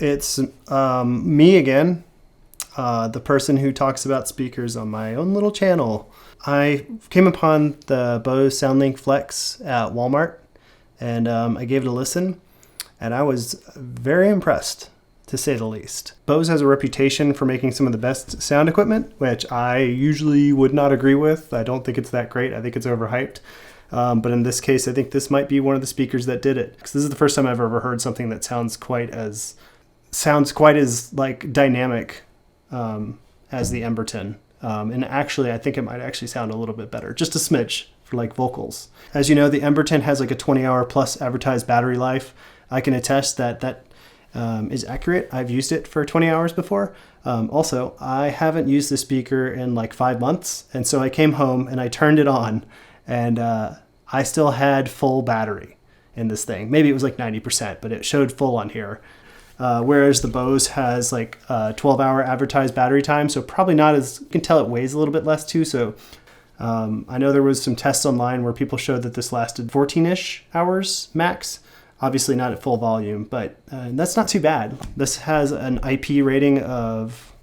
It's me again, the person who talks about speakers on my own little channel. I came upon the Bose Soundlink Flex at Walmart, and I gave it a listen, and I was very impressed, to say the least. Bose has a reputation for making some of the best sound equipment, which I usually would not agree with. I don't think it's that great. I think it's overhyped. But in this case, I think this might be one of the speakers that did it. Because this is the first time I've ever heard something that sounds quite as like dynamic as the Emberton. And actually, I think it might actually sound a little bit better, just a smidge for like vocals. As you know, the Emberton has like a 20-hour plus advertised battery life. I can attest that is accurate. I've used it for 20 hours before. Also, I haven't used the speaker in like 5 months. And so I came home and I turned it on, and I still had full battery in this thing. Maybe it was like 90%, but it showed full on here. Whereas the Bose has like a 12-hour advertised battery time, so probably not as, you can tell it weighs a little bit less too. So I know there was some tests online where people showed that this lasted 14-ish hours max. Obviously not at full volume, but that's not too bad. This has an IP rating of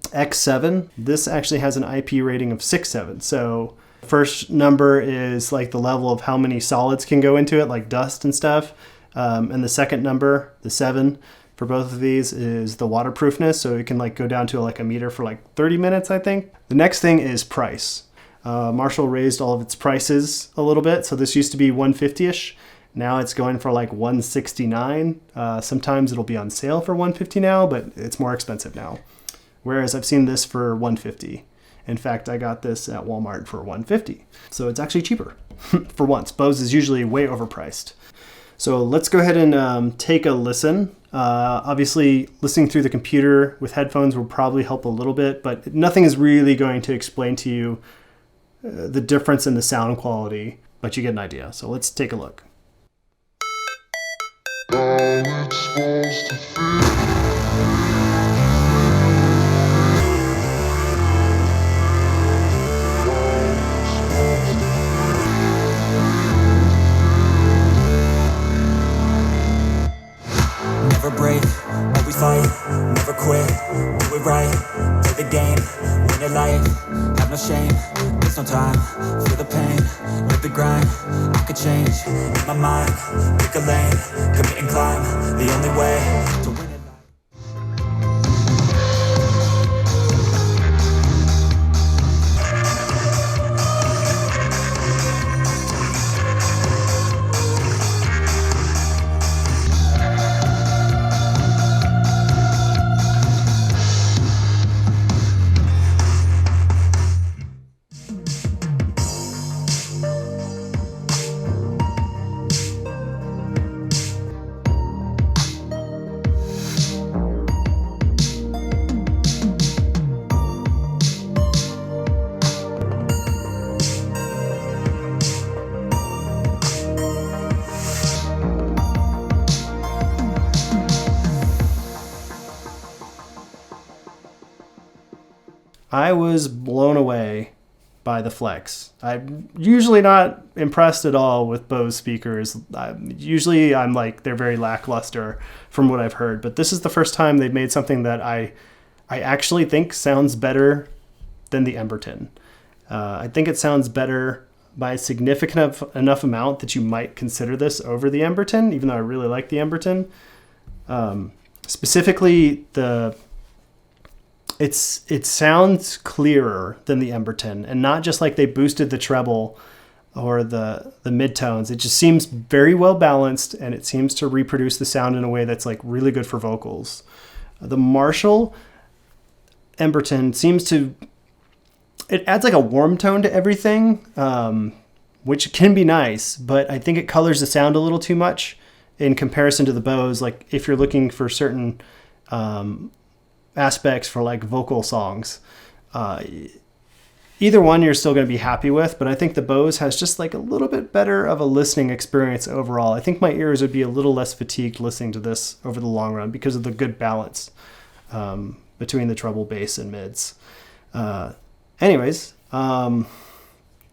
X7. This actually has an IP rating of 6.7. So first number is like the level of how many solids can go into it, like dust and stuff. And the second number, the 7, for both of these is the waterproofness. So it can like go down to like a meter for like 30 minutes, I think. The next thing is price. Marshall raised all of its prices a little bit. So this used to be $150-ish. Now it's going for like $169. Sometimes it'll be on sale for $150 now, but it's more expensive now. Whereas I've seen this for $150. In fact, I got this at Walmart for $150. So it's actually cheaper for once. Bose is usually way overpriced. So let's go ahead and take a listen. Obviously, listening through the computer with headphones will probably help a little bit, but nothing is really going to explain to you the difference in the sound quality, but you get an idea. So let's take a look. It's supposed to feel. Never break, always fight, never quit, do it right, play the game, win it life, have no shame, there's no time, feel the pain, live the grind, I could change, in my mind, pick a lane, commit and climb, the only way to win it. I was blown away by the Flex. I'm usually not impressed at all with Bose speakers. Usually I'm like, they're very lackluster from what I've heard, but this is the first time they've made something that I actually think sounds better than the Emberton. I think it sounds better by a significant enough amount that you might consider this over the Emberton, even though I really like the Emberton. Specifically, it sounds clearer than the Emberton, and not just like they boosted the treble or the midtones. It just seems very well balanced, and it seems to reproduce the sound in a way that's like really good for vocals. The Marshall Emberton it adds like a warm tone to everything, which can be nice, but I think it colors the sound a little too much in comparison to the Bose. Like if you're looking for certain aspects for like vocal songs, either one you're still going to be happy with, but I think the Bose has just like a little bit better of a listening experience overall. I think my ears would be a little less fatigued listening to this over the long run because of the good balance between the treble, bass, and mids. Anyways,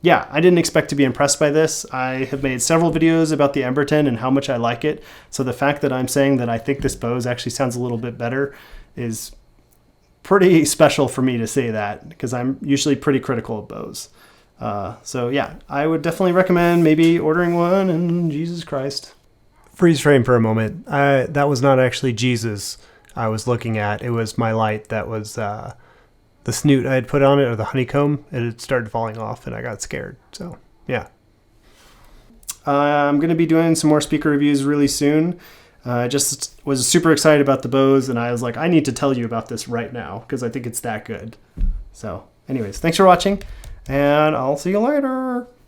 yeah, I didn't expect to be impressed by this. I have made several videos about the Emberton and how much I like it. So the fact that I'm saying that I think this Bose actually sounds a little bit better is pretty special for me to say that, because I'm usually pretty critical of Bose. So yeah, I would definitely recommend maybe ordering one, and Jesus Christ. Freeze frame for a moment. That was not actually Jesus I was looking at. It was my light that was the snoot I had put on it, or the honeycomb. It had started falling off and I got scared. So yeah. I'm going to be doing some more speaker reviews really soon. I just was super excited about the Bose, and I was like, I need to tell you about this right now because I think it's that good. So anyways, thanks for watching, and I'll see you later.